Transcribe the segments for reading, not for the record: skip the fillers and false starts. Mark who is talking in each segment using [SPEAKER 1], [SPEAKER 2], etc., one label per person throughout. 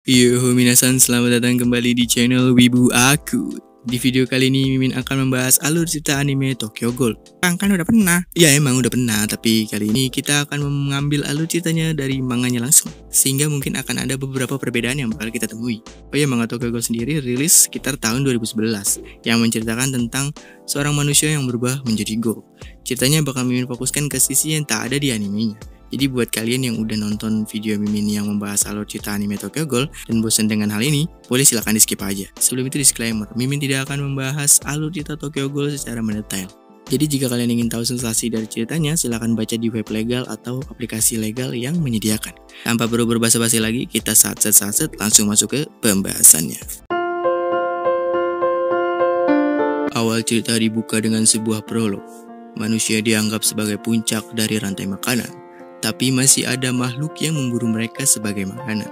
[SPEAKER 1] Yo minasan, selamat datang kembali di channel Wibu Aku. Di video kali ini Mimin akan membahas alur cerita anime Tokyo Ghoul. Kan udah pernah? Ya emang udah pernah, tapi kali ini kita akan mengambil alur ceritanya dari manganya langsung. Sehingga mungkin akan ada beberapa perbedaan yang bakal kita temui. Oh ya, manga Tokyo Ghoul sendiri rilis sekitar tahun 2011 yang menceritakan tentang seorang manusia yang berubah menjadi ghoul. Ceritanya bakal Mimin fokuskan ke sisi yang tak ada di animenya. Jadi buat kalian yang udah nonton video Mimin yang membahas alur cerita anime Tokyo Ghoul dan bosan dengan hal ini, boleh silahkan di skip aja. Sebelum itu disclaimer, Mimin tidak akan membahas alur cerita Tokyo Ghoul secara mendetail. Jadi jika kalian ingin tahu sensasi dari ceritanya, silahkan baca di web legal atau aplikasi legal yang menyediakan. Tanpa perlu berbasa-basi lagi, kita satset langsung masuk ke pembahasannya. Awal cerita dibuka dengan sebuah prolog. Manusia dianggap sebagai puncak dari rantai makanan. Tapi masih ada makhluk yang memburu mereka sebagai makanan.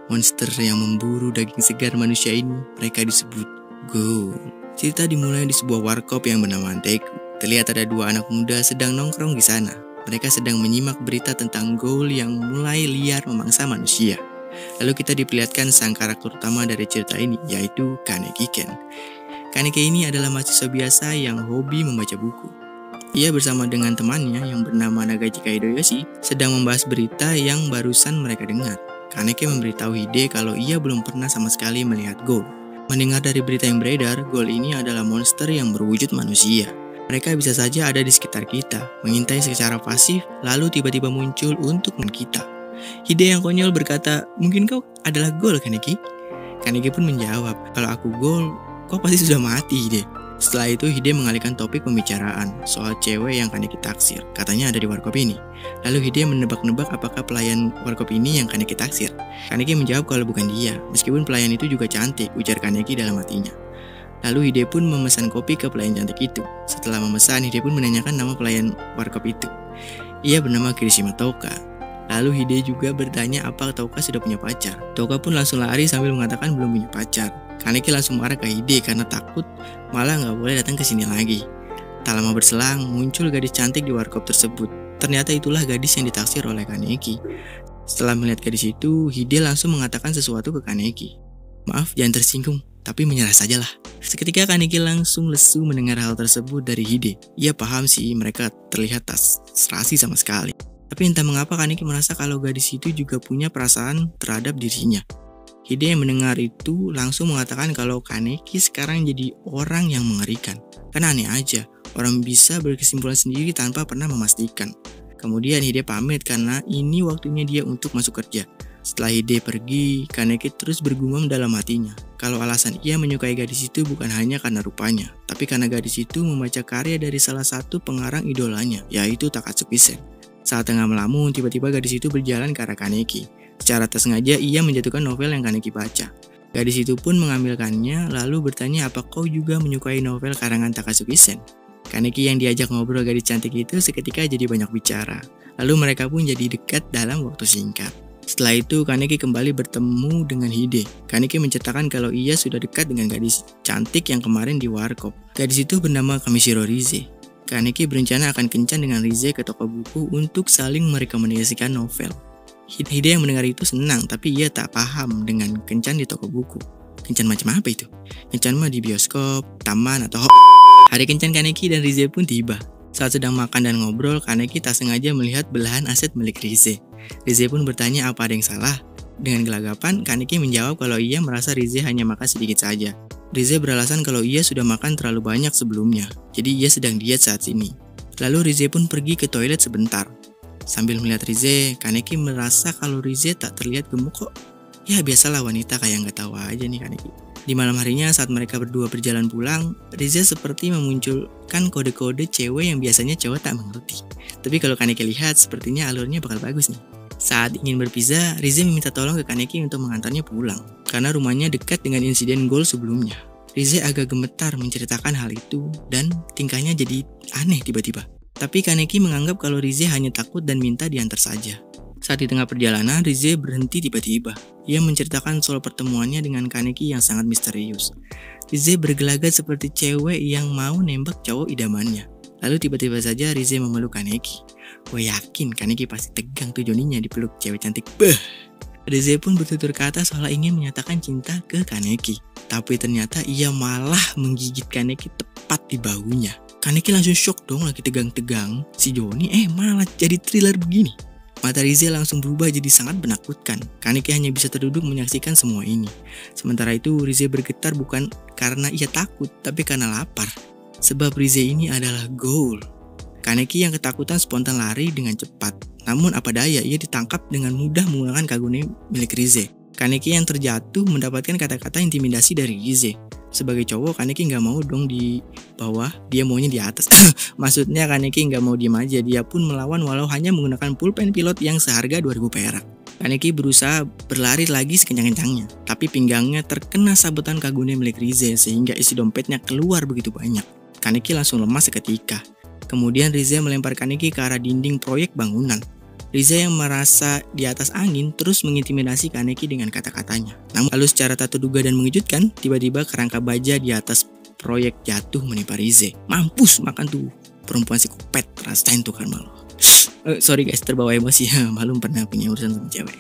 [SPEAKER 1] Monster yang memburu daging segar manusia ini, mereka disebut ghoul. Cerita dimulai di sebuah warkop yang bernama Anteku. Terlihat ada dua anak muda sedang nongkrong di sana. Mereka sedang menyimak berita tentang ghoul yang mulai liar memangsa manusia. Lalu kita diperlihatkan sang karakter utama dari cerita ini, yaitu Kaneki Ken. Kaneki ini adalah mahasiswa biasa yang hobi membaca buku. Ia bersama dengan temannya yang bernama Nagachika Hideyoshi sedang membahas berita yang barusan mereka dengar. Kaneki memberitahu Hide kalau ia belum pernah sama sekali melihat ghoul. Mendengar dari berita yang beredar, ghoul ini adalah monster yang berwujud manusia. Mereka bisa saja ada di sekitar kita, mengintai secara pasif, lalu tiba-tiba muncul untuk menyerang kita. Hide yang konyol berkata, "Mungkin kau adalah ghoul, Kaneki?" Kaneki pun menjawab, "Kalau aku ghoul, kau pasti sudah mati, Hide." Setelah itu Hide mengalihkan topik pembicaraan soal cewek yang Kaneki taksir. Katanya ada di warkop ini. Lalu Hide menebak-nebak apakah pelayan warkop ini yang Kaneki taksir. Kaneki menjawab kalau bukan dia, meskipun pelayan itu juga cantik, ujar Kaneki dalam hatinya. Lalu Hide pun memesan kopi ke pelayan cantik itu. Setelah memesan, Hide pun menanyakan nama pelayan warkop itu. Ia bernama Kirishima Touka. Lalu Hide juga bertanya apa Touka sudah punya pacar. Touka pun langsung lari sambil mengatakan belum punya pacar. Kaneki langsung marah ke Hide karena takut malah nggak boleh datang ke sini lagi. Tak lama berselang, muncul gadis cantik di warkop tersebut. Ternyata itulah gadis yang ditaksir oleh Kaneki. Setelah melihat gadis itu, Hide langsung mengatakan sesuatu ke Kaneki. "Maaf, jangan tersinggung, tapi menyerah sajalah." Seketika Kaneki langsung lesu mendengar hal tersebut dari Hide. Ia paham sih mereka terlihat tak serasi sama sekali. Tapi entah mengapa Kaneki merasa kalau gadis itu juga punya perasaan terhadap dirinya. Hide yang mendengar itu langsung mengatakan kalau Kaneki sekarang jadi orang yang mengerikan. Karena aneh aja, orang bisa berkesimpulan sendiri tanpa pernah memastikan. Kemudian Hide pamit karena ini waktunya dia untuk masuk kerja. Setelah Hide pergi, Kaneki terus bergumam dalam hatinya. Kalau alasan ia menyukai gadis itu bukan hanya karena rupanya, tapi karena gadis itu membaca karya dari salah satu pengarang idolanya, yaitu Takatsuki Sen. Saat tengah melamun, tiba-tiba gadis itu berjalan ke arah Kaneki. Secara tak sengaja ia menjatuhkan novel yang Kaneki baca. Gadis itu pun mengambilkannya lalu bertanya apa kau juga menyukai novel karangan Takatsuki Sen. Kaneki yang diajak ngobrol gadis cantik itu seketika jadi banyak bicara. Lalu mereka pun jadi dekat dalam waktu singkat. Setelah itu Kaneki kembali bertemu dengan Hide. Kaneki menceritakan kalau ia sudah dekat dengan gadis cantik yang kemarin di warkop. Gadis itu bernama Kamishiro Rize. Kaneki berencana akan kencan dengan Rize ke toko buku untuk saling merekomendasikan novel. Hide yang mendengar itu senang, tapi ia tak paham dengan kencan di toko buku. Kencan macam apa itu? Kencan mah di bioskop, taman, atau Hari kencan Kaneki dan Rize pun tiba. Saat sedang makan dan ngobrol, Kaneki tak sengaja melihat belahan aset milik Rize. Rize pun bertanya apa ada yang salah. Dengan gelagapan, Kaneki menjawab kalau ia merasa Rize hanya makan sedikit saja. Rize beralasan kalau ia sudah makan terlalu banyak sebelumnya, jadi ia sedang diet saat ini. Lalu Rize pun pergi ke toilet sebentar. Sambil melihat Rize, Kaneki merasa kalau Rize tak terlihat gemuk kok. Ya biasalah wanita kayak nggak tahu aja nih Kaneki. Di malam harinya saat mereka berdua berjalan pulang, Rize seperti memunculkan kode-kode cewek yang biasanya cowok tak mengerti. Tapi kalau Kaneki lihat, sepertinya alurnya bakal bagus nih. Saat ingin berpisah, Rize meminta tolong ke Kaneki untuk mengantarnya pulang, karena rumahnya dekat dengan insiden ghoul sebelumnya. Rize agak gemetar menceritakan hal itu, dan tingkahnya jadi aneh tiba-tiba. Tapi Kaneki menganggap kalau Rize hanya takut dan minta diantar saja. Saat di tengah perjalanan, Rize berhenti tiba-tiba. Ia menceritakan soal pertemuannya dengan Kaneki yang sangat misterius. Rize bergelagat seperti cewek yang mau nembak cowok idamannya. Lalu tiba-tiba saja Rize memeluk Kaneki. Gue yakin Kaneki pasti tegang tuh Joninya dipeluk cewek cantik. Beuh. Rize pun bertutur kata seolah ingin menyatakan cinta ke Kaneki. Tapi ternyata ia malah menggigit Kaneki tepat di bahunya. Kaneki langsung shock dong, lagi tegang-tegang. Si Johnny malah jadi thriller begini. Mata Rize langsung berubah jadi sangat menakutkan. Kaneki hanya bisa terduduk menyaksikan semua ini. Sementara itu Rize bergetar bukan karena ia takut, tapi karena lapar. Sebab Rize ini adalah Ghoul. Kaneki yang ketakutan spontan lari dengan cepat. Namun apa daya, ia ditangkap dengan mudah menggunakan kagune milik Rize. Kaneki yang terjatuh mendapatkan kata-kata intimidasi dari Rize. Sebagai cowok, Kaneki nggak mau dong di bawah, dia maunya di atas. Maksudnya Kaneki nggak mau diem aja, dia pun melawan walau hanya menggunakan pulpen pilot yang seharga 2000 perak. Kaneki berusaha berlari lagi sekencang-kencangnya, tapi pinggangnya terkena sabetan kagune milik Rize sehingga isi dompetnya keluar begitu banyak. Kaneki langsung lemas seketika. Kemudian Rize melempar Kaneki ke arah dinding proyek bangunan. Rize yang merasa di atas angin terus mengintimidasi Kaneki dengan kata-katanya. Namun lalu secara tak terduga dan mengejutkan, tiba-tiba kerangka baja di atas proyek jatuh menimpa Rize. Mampus makan tuh perempuan psikopat, rasain tuh karma lo. Sorry guys, terbawa emosi. Malum pernah punya urusan sama cewek.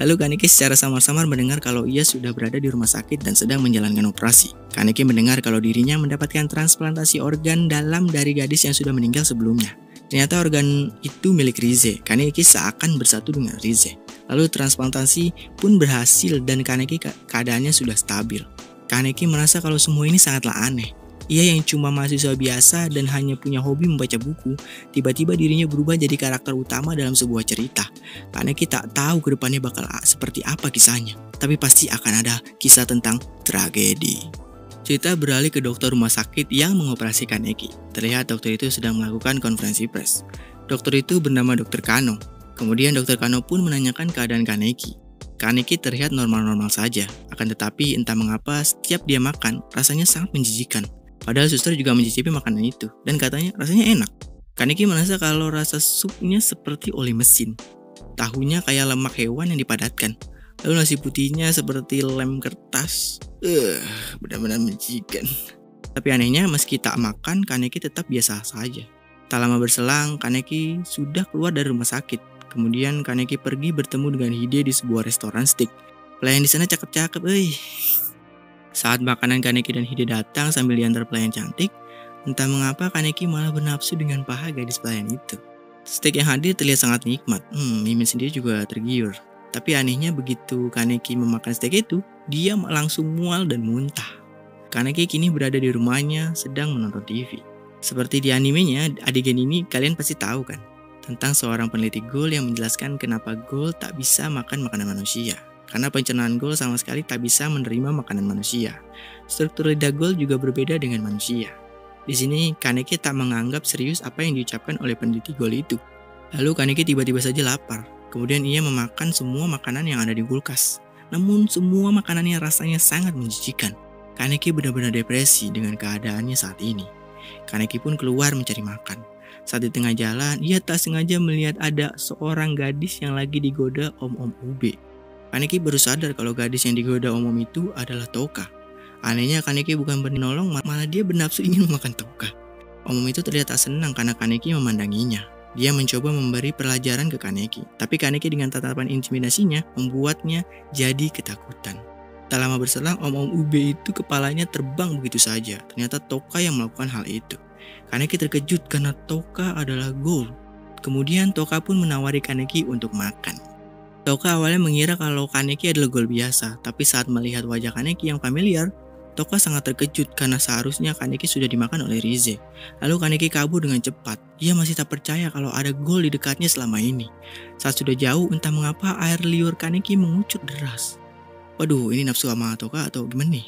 [SPEAKER 1] Lalu Kaneki secara samar-samar mendengar kalau ia sudah berada di rumah sakit dan sedang menjalankan operasi. Kaneki mendengar kalau dirinya mendapatkan transplantasi organ dalam dari gadis yang sudah meninggal sebelumnya. Ternyata organ itu milik Rize. Kaneki seakan bersatu dengan Rize. Lalu transplantasi pun berhasil dan Kaneki keadaannya sudah stabil. Kaneki merasa kalau semua ini sangatlah aneh. Ia yang cuma mahasiswa biasa dan hanya punya hobi membaca buku, tiba-tiba dirinya berubah jadi karakter utama dalam sebuah cerita. Kaneki tak tahu ke depannya bakal seperti apa kisahnya, tapi pasti akan ada kisah tentang tragedi. Cerita beralih ke dokter rumah sakit yang mengoperasi Kaneki. Terlihat dokter itu sedang melakukan konferensi pers. Dokter itu bernama Dr. Kano. Kemudian Dr. Kano pun menanyakan keadaan Kaneki. Kaneki terlihat normal-normal saja, akan tetapi entah mengapa setiap dia makan rasanya sangat menjijikan. Padahal suster juga mencicipi makanan itu dan katanya rasanya enak. Kaneki merasa kalau rasa supnya seperti oli mesin. Tahunya kayak lemak hewan yang dipadatkan. Lalu nasi putihnya seperti lem kertas. Benar-benar menjijikan. Tapi anehnya meski tak makan, Kaneki tetap biasa saja. Tak lama berselang, Kaneki sudah keluar dari rumah sakit. Kemudian Kaneki pergi bertemu dengan Hide di sebuah restoran steak. Pelayan di sana cakep-cakep, Saat makanan Kaneki dan Hide datang sambil diantar pelayan cantik, entah mengapa Kaneki malah bernafsu dengan paha gadis pelayan itu. Steak yang hadir terlihat sangat nikmat. Mimin sendiri juga tergiur. Tapi anehnya begitu Kaneki memakan steak itu, dia langsung mual dan muntah. Kaneki kini berada di rumahnya sedang menonton TV. Seperti di animenya, adegan ini kalian pasti tahu kan? Tentang seorang peneliti Ghoul yang menjelaskan kenapa Ghoul tak bisa makan makanan manusia. Karena pencernaan Ghoul sama sekali tak bisa menerima makanan manusia. Struktur lidah Ghoul juga berbeda dengan manusia. Di sini Kaneki tak menganggap serius apa yang diucapkan oleh peneliti Ghoul itu. Lalu Kaneki tiba-tiba saja lapar. Kemudian ia memakan semua makanan yang ada di kulkas. Namun semua makanannya rasanya sangat menjijikan. Kaneki benar-benar depresi dengan keadaannya saat ini. Kaneki pun keluar mencari makan. Saat di tengah jalan, ia tak sengaja melihat ada seorang gadis yang lagi digoda Om-Om Ube. Kaneki baru sadar kalau gadis yang digoda Om-Om itu adalah Toka. Anehnya Kaneki bukan bernolong, malah dia bernafsu ingin memakan Toka. Om-Om itu terlihat tak senang karena Kaneki memandanginya. Dia mencoba memberi pelajaran ke Kaneki, tapi Kaneki dengan tatapan intimidasinya membuatnya jadi ketakutan. Tak lama berselang, Om-Om Ube itu kepalanya terbang begitu saja. Ternyata Toka yang melakukan hal itu. Kaneki terkejut karena Toka adalah Ghoul. Kemudian Toka pun menawari Kaneki untuk makan. Toka awalnya mengira kalau Kaneki adalah Ghoul biasa, tapi saat melihat wajah Kaneki yang familiar, Toka sangat terkejut karena seharusnya Kaneki sudah dimakan oleh Rize. Lalu Kaneki kabur dengan cepat. Ia masih tak percaya kalau ada Ghoul di dekatnya selama ini. Saat sudah jauh, entah mengapa air liur Kaneki mengucut deras. Waduh, ini nafsu sama Toka atau gimana nih?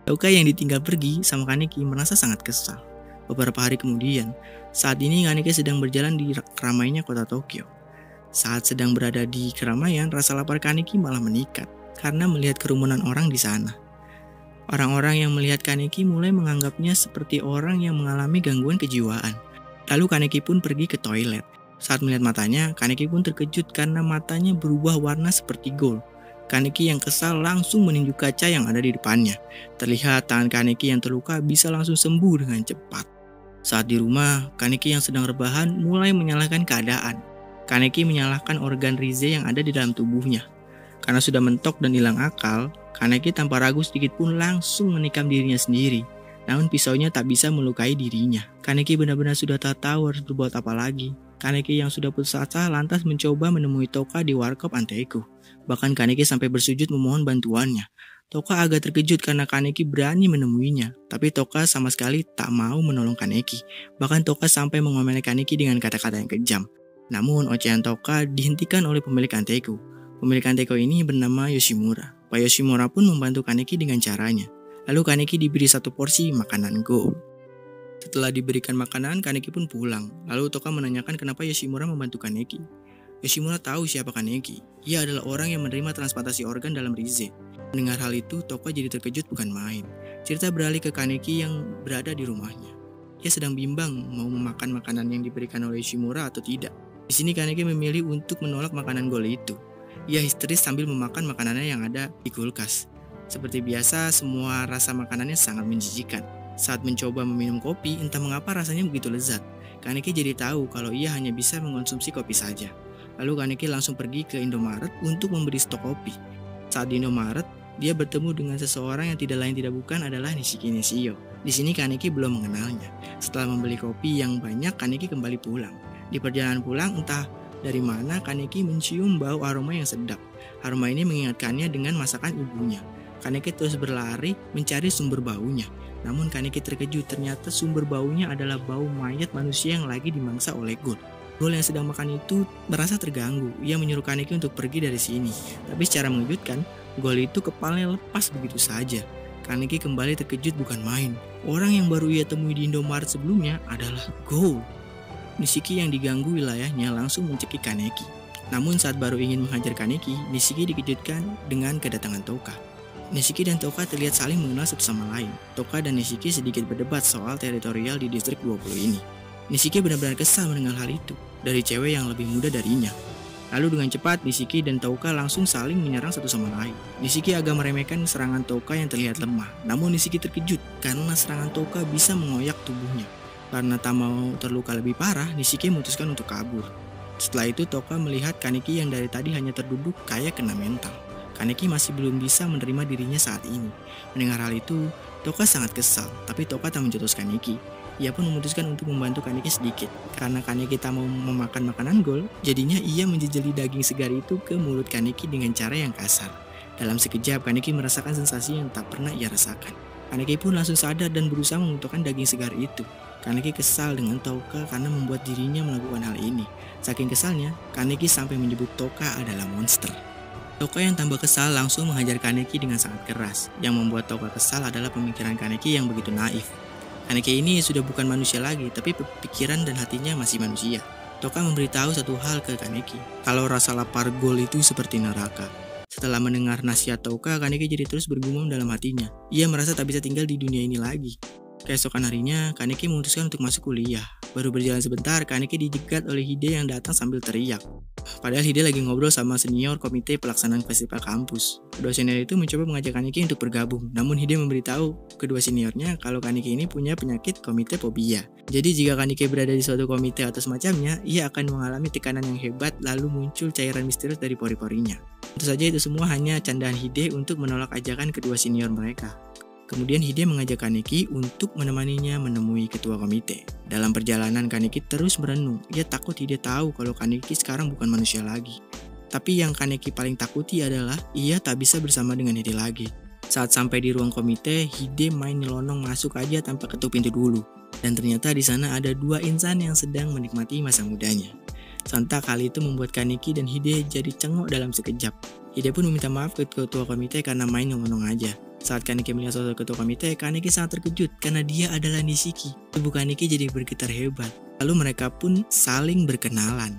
[SPEAKER 1] Toka yang ditinggal pergi sama Kaneki merasa sangat kesal. Beberapa hari kemudian, saat ini Kaneki sedang berjalan di keramaiannya kota Tokyo. Saat sedang berada di keramaian, rasa lapar Kaneki malah meningkat karena melihat kerumunan orang di sana. Orang-orang yang melihat Kaneki mulai menganggapnya seperti orang yang mengalami gangguan kejiwaan. Lalu Kaneki pun pergi ke toilet. Saat melihat matanya, Kaneki pun terkejut karena matanya berubah warna seperti gold. Kaneki yang kesal langsung meninju kaca yang ada di depannya. Terlihat tangan Kaneki yang terluka bisa langsung sembuh dengan cepat. Saat di rumah, Kaneki yang sedang rebahan mulai menyalahkan keadaan. Kaneki menyalahkan organ Rize yang ada di dalam tubuhnya. Karena sudah mentok dan hilang akal, Kaneki tanpa ragu sedikit pun langsung menikam dirinya sendiri. Namun pisaunya tak bisa melukai dirinya. Kaneki benar-benar sudah tak tahu harus berbuat apa lagi. Kaneki yang sudah putus asa lantas mencoba menemui Toka di warkop Anteiku. Bahkan Kaneki sampai bersujud memohon bantuannya. Toka agak terkejut karena Kaneki berani menemuinya. Tapi Toka sama sekali tak mau menolong Kaneki. Bahkan Toka sampai mengomeli Kaneki dengan kata-kata yang kejam. Namun ocehan Toka dihentikan oleh pemilik Anteiku. Pemilik Anteiku ini bernama Yoshimura. Pak Yoshimura pun membantu Kaneki dengan caranya. Lalu Kaneki diberi satu porsi makanan gold. Setelah diberikan makanan, Kaneki pun pulang. Lalu Toka menanyakan kenapa Yoshimura membantu Kaneki. Yoshimura tahu siapa Kaneki. Ia adalah orang yang menerima transplantasi organ dalam Rize. Mendengar hal itu, Toka jadi terkejut bukan main. Cerita beralih ke Kaneki yang berada di rumahnya. Ia sedang bimbang mau memakan makanan yang diberikan oleh Yoshimura atau tidak. Di sini Kaneki memilih untuk menolak makanan gold itu. Ia histeris sambil memakan makanannya yang ada di kulkas. Seperti biasa, semua rasa makanannya sangat menjijikan. Saat mencoba meminum kopi, entah mengapa rasanya begitu lezat. Kaneki jadi tahu kalau ia hanya bisa mengonsumsi kopi saja. Lalu Kaneki langsung pergi ke Indomaret untuk membeli stok kopi. Saat di Indomaret, dia bertemu dengan seseorang yang tidak lain tidak bukan adalah Nishiki Neshio. Di sini Kaneki belum mengenalnya. Setelah membeli kopi yang banyak, Kaneki kembali pulang. Di perjalanan pulang, entah dari mana Kaneki mencium bau aroma yang sedap. Aroma ini mengingatkannya dengan masakan ibunya. Kaneki terus berlari mencari sumber baunya. Namun Kaneki terkejut, ternyata sumber baunya adalah bau mayat manusia yang lagi dimangsa oleh Ghoul. Ghoul yang sedang makan itu merasa terganggu. Ia menyuruh Kaneki untuk pergi dari sini. Tapi secara mengejutkan, Ghoul itu kepalanya lepas begitu saja. Kaneki kembali terkejut bukan main. Orang yang baru ia temui di Indomaret sebelumnya adalah Ghoul. Nishiki yang diganggu wilayahnya langsung mencekik Kaneki. Namun saat baru ingin menghajar Kaneki, Nishiki dikejutkan dengan kedatangan Toka. Nishiki dan Toka terlihat saling mengenal satu sama lain. Toka dan Nishiki sedikit berdebat soal teritorial di distrik 20 ini. Nishiki benar-benar kesal mendengar hal itu dari cewek yang lebih muda darinya. Lalu dengan cepat Nishiki dan Toka langsung saling menyerang satu sama lain. Nishiki agak meremehkan serangan Toka yang terlihat lemah. Namun Nishiki terkejut karena serangan Toka bisa mengoyak tubuhnya. Karena tak mau terluka lebih parah, Nishiki memutuskan untuk kabur. Setelah itu Toka melihat Kaneki yang dari tadi hanya terduduk kayak kena mental. Kaneki masih belum bisa menerima dirinya saat ini. Mendengar hal itu, Toka sangat kesal, tapi Toka tak menjatuhkan Kaneki. Ia pun memutuskan untuk membantu Kaneki sedikit. Karena Kaneki tak mau memakan makanan gold, jadinya ia menjejeli daging segar itu ke mulut Kaneki dengan cara yang kasar. Dalam sekejap, Kaneki merasakan sensasi yang tak pernah ia rasakan. Kaneki pun langsung sadar dan berusaha membutuhkan daging segar itu. Kaneki kesal dengan Toka karena membuat dirinya melakukan hal ini. Saking kesalnya, Kaneki sampai menyebut Toka adalah monster. Toka yang tambah kesal langsung menghajar Kaneki dengan sangat keras. Yang membuat Toka kesal adalah pemikiran Kaneki yang begitu naif. Kaneki ini sudah bukan manusia lagi, tapi pikiran dan hatinya masih manusia. Toka memberitahu satu hal ke Kaneki, kalau rasa lapar Ghoul itu seperti neraka. Setelah mendengar nasihat Toka, Kaneki jadi terus bergumam dalam hatinya. Ia merasa tak bisa tinggal di dunia ini lagi. Keesokan harinya, Kaneki memutuskan untuk masuk kuliah. Baru berjalan sebentar, Kaneki dijegat oleh Hide yang datang sambil teriak. Padahal Hide lagi ngobrol sama senior komite pelaksanaan festival kampus. Kedua senior itu mencoba mengajak Kaneki untuk bergabung. Namun Hide memberitahu kedua seniornya kalau Kaneki ini punya penyakit komite fobia. Jadi jika Kaneki berada di suatu komite atau semacamnya, ia akan mengalami tekanan yang hebat lalu muncul cairan misterius dari pori-porinya. Tentu saja itu semua hanya candaan Hide untuk menolak ajakan kedua senior mereka. Kemudian Hide mengajak Kaneki untuk menemaninya menemui ketua komite. Dalam perjalanan Kaneki terus merenung. Ia takut Hide tahu kalau Kaneki sekarang bukan manusia lagi. Tapi yang Kaneki paling takuti adalah ia tak bisa bersama dengan Hide lagi. Saat sampai di ruang komite, Hide main nyelonong masuk aja tanpa ketuk pintu dulu. Dan ternyata di sana ada dua insan yang sedang menikmati masa mudanya. Sontak hal itu membuat Kaneki dan Hide jadi cengok dalam sekejap. Hide pun meminta maaf ke ketua komite karena main nyelonong aja. Saat Kaneki melihat sosok ketua komite, Kaneki sangat terkejut karena dia adalah Nishiki. Tubuh Kaneki jadi bergetar hebat. Lalu mereka pun saling berkenalan.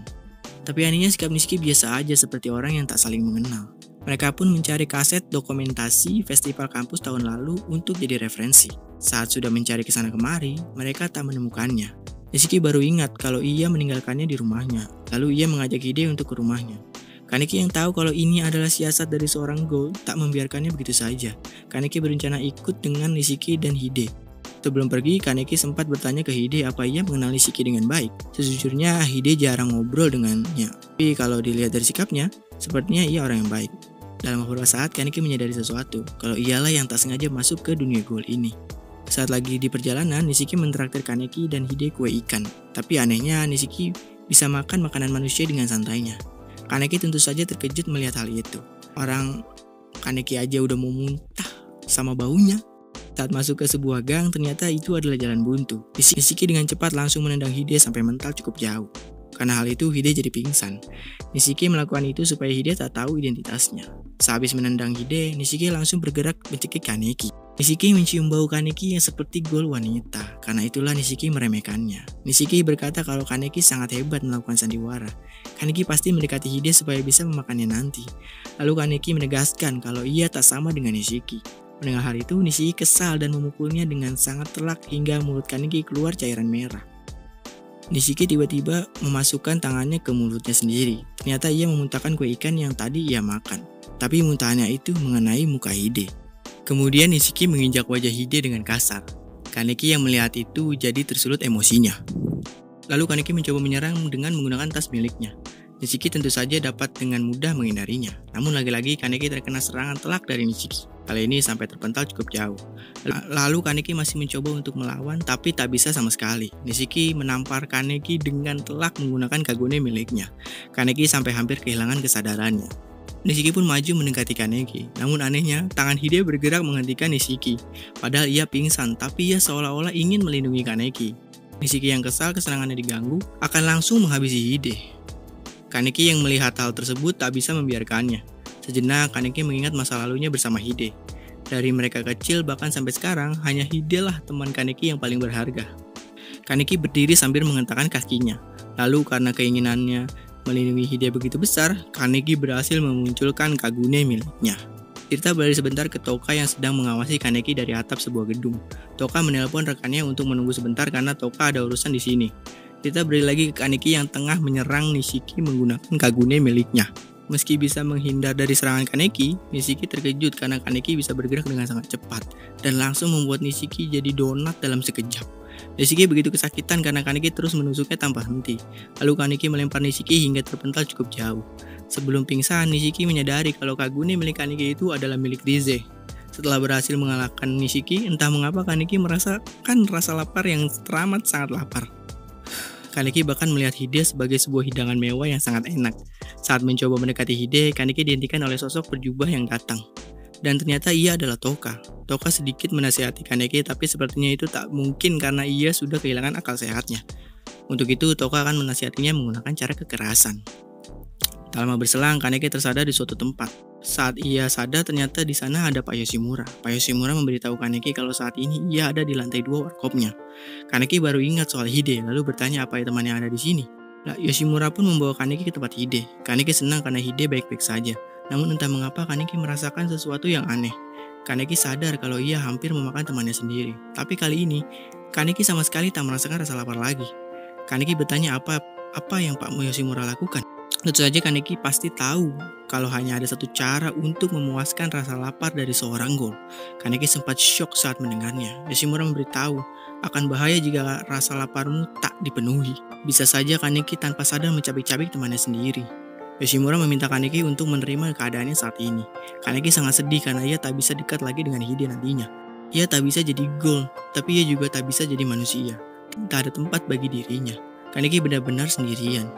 [SPEAKER 1] Tapi anehnya sikap Nishiki biasa aja seperti orang yang tak saling mengenal. Mereka pun mencari kaset dokumentasi festival kampus tahun lalu untuk jadi referensi. Saat sudah mencari kesana kemari, mereka tak menemukannya. Nishiki baru ingat kalau ia meninggalkannya di rumahnya. Lalu ia mengajak Hide untuk ke rumahnya. Kaneki yang tahu kalau ini adalah siasat dari seorang Ghoul tak membiarkannya begitu saja. Kaneki berencana ikut dengan Nishiki dan Hide. Sebelum pergi, Kaneki sempat bertanya ke Hide apa ia mengenal Nishiki dengan baik. Sejujurnya Hide jarang ngobrol dengannya. Tapi kalau dilihat dari sikapnya, sepertinya ia orang yang baik. Dalam beberapa saat, Kaneki menyadari sesuatu, kalau ialah yang tak sengaja masuk ke dunia Gold ini. Saat lagi di perjalanan, Nishiki mentraktir Kaneki dan Hide kue ikan. Tapi anehnya, Nishiki bisa makan makanan manusia dengan santainya. Kaneki tentu saja terkejut melihat hal itu. Orang Kaneki aja udah mau muntah sama baunya. Saat masuk ke sebuah gang, ternyata itu adalah jalan buntu. Nishiki dengan cepat langsung menendang Hide sampai mental cukup jauh. Karena hal itu, Hide jadi pingsan. Nishiki melakukan itu supaya Hide tak tahu identitasnya. Sehabis menendang Hide, Nishiki langsung bergerak mencekik Kaneki. Nishiki mencium bau Kaneki yang seperti Gold wanita. Karena itulah Nishiki meremehkannya. Nishiki berkata kalau Kaneki sangat hebat melakukan sandiwara. Kaneki pasti mendekati Hide supaya bisa memakannya nanti. Lalu Kaneki menegaskan kalau ia tak sama dengan Nishiki. Mendengar hal itu, Nishiki kesal dan memukulnya dengan sangat telak hingga mulut Kaneki keluar cairan merah. Nishiki tiba-tiba memasukkan tangannya ke mulutnya sendiri. Ternyata ia memuntahkan kue ikan yang tadi ia makan. Tapi muntahannya itu mengenai muka Hide. Kemudian Nishiki menginjak wajah Hide dengan kasar. Kaneki yang melihat itu jadi tersulut emosinya. Lalu Kaneki mencoba menyerang dengan menggunakan tas miliknya. Nishiki tentu saja dapat dengan mudah menghindarinya. Namun lagi-lagi Kaneki terkena serangan telak dari Nishiki. Kali ini sampai terpental cukup jauh. Lalu Kaneki masih mencoba untuk melawan tapi tak bisa sama sekali. Nishiki menampar Kaneki dengan telak menggunakan kagune miliknya. Kaneki sampai hampir kehilangan kesadarannya. Nishiki pun maju mendekati Kaneki. Namun anehnya, tangan Hide bergerak menghentikan Nishiki. Padahal ia pingsan, tapi ia seolah-olah ingin melindungi Kaneki. Nishiki yang kesal kesenangannya diganggu akan langsung menghabisi Hide. Kaneki yang melihat hal tersebut tak bisa membiarkannya. Sejenak Kaneki mengingat masa lalunya bersama Hide. Dari mereka kecil bahkan sampai sekarang, hanya Hide lah teman Kaneki yang paling berharga. Kaneki berdiri sambil menghentakkan kakinya. Lalu karena keinginannya melindungi Hide begitu besar, Kaneki berhasil memunculkan kagune miliknya. Cerita beralih sebentar ke Toka yang sedang mengawasi Kaneki dari atap sebuah gedung. Toka menelpon rekannya untuk menunggu sebentar karena Toka ada urusan di sini. Kita beralih lagi ke Kaneki yang tengah menyerang Nishiki menggunakan kagune miliknya. Meski bisa menghindar dari serangan Kaneki, Nishiki terkejut karena Kaneki bisa bergerak dengan sangat cepat dan langsung membuat Nishiki jadi donat dalam sekejap. Nishiki begitu kesakitan karena Kaneki terus menusuknya tanpa henti. Lalu Kaneki melempar Nishiki hingga terpental cukup jauh. Sebelum pingsan, Nishiki menyadari kalau kagune milik Kaneki itu adalah milik Rize. Setelah berhasil mengalahkan Nishiki, entah mengapa Kaneki merasakan rasa lapar yang teramat sangat lapar. Kaneki bahkan melihat Hide sebagai sebuah hidangan mewah yang sangat enak. Saat mencoba mendekati Hide, Kaneki dihentikan oleh sosok berjubah yang datang. Dan ternyata ia adalah Toka. Toka sedikit menasihati Kaneki, tapi sepertinya itu tak mungkin karena ia sudah kehilangan akal sehatnya. Untuk itu, Toka akan menasihatinya menggunakan cara kekerasan. Tak lama berselang, Kaneki tersadar di suatu tempat. Saat ia sadar, ternyata di sana ada Pak Yoshimura. Pak Yoshimura memberitahu Kaneki kalau saat ini ia ada di lantai 2 warkopnya. Kaneki baru ingat soal Hide, lalu bertanya apa temannya ada di sini. Yoshimura pun membawa Kaneki ke tempat Hide. Kaneki senang karena Hide baik-baik saja. Namun entah mengapa Kaneki merasakan sesuatu yang aneh. Kaneki sadar kalau ia hampir memakan temannya sendiri. Tapi kali ini, Kaneki sama sekali tak merasakan rasa lapar lagi. Kaneki bertanya apa yang Pak Yoshimura lakukan. Tentu saja Kaneki pasti tahu kalau hanya ada satu cara untuk memuaskan rasa lapar dari seorang Gold. Kaneki sempat syok saat mendengarnya. Yoshimura memberitahu akan bahaya jika rasa laparmu tak dipenuhi. Bisa saja Kaneki tanpa sadar mencabik-cabik temannya sendiri. Yoshimura meminta Kaneki untuk menerima keadaannya saat ini. Kaneki sangat sedih karena ia tak bisa dekat lagi dengan Hide nantinya. Ia tak bisa jadi Gold, tapi ia juga tak bisa jadi manusia. Tak ada tempat bagi dirinya. Kaneki benar-benar sendirian.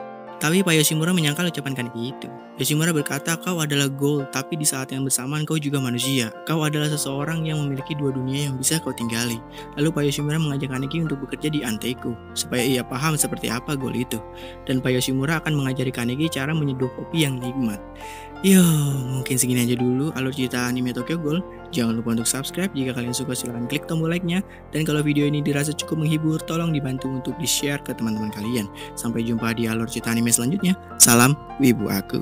[SPEAKER 1] Tapi Pak Yoshimura menyangkal ucapan Kaneki itu. Yoshimura berkata, kau adalah Gold, tapi di saat yang bersamaan kau juga manusia. Kau adalah seseorang yang memiliki dua dunia yang bisa kau tinggali. Lalu Pak Yoshimura mengajak Kaneki untuk bekerja di Anteku, supaya ia paham seperti apa Gold itu. Dan Pak Yoshimura akan mengajari Kaneki cara menyeduh kopi yang nikmat. Yo, mungkin segini aja dulu alur cerita anime Tokyo Ghoul. Jangan lupa untuk subscribe. Jika kalian suka silahkan klik tombol like-nya. Dan kalau video ini dirasa cukup menghibur, tolong dibantu untuk di-share ke teman-teman kalian. Sampai jumpa di alur cerita anime selanjutnya. Salam Wibu Aku.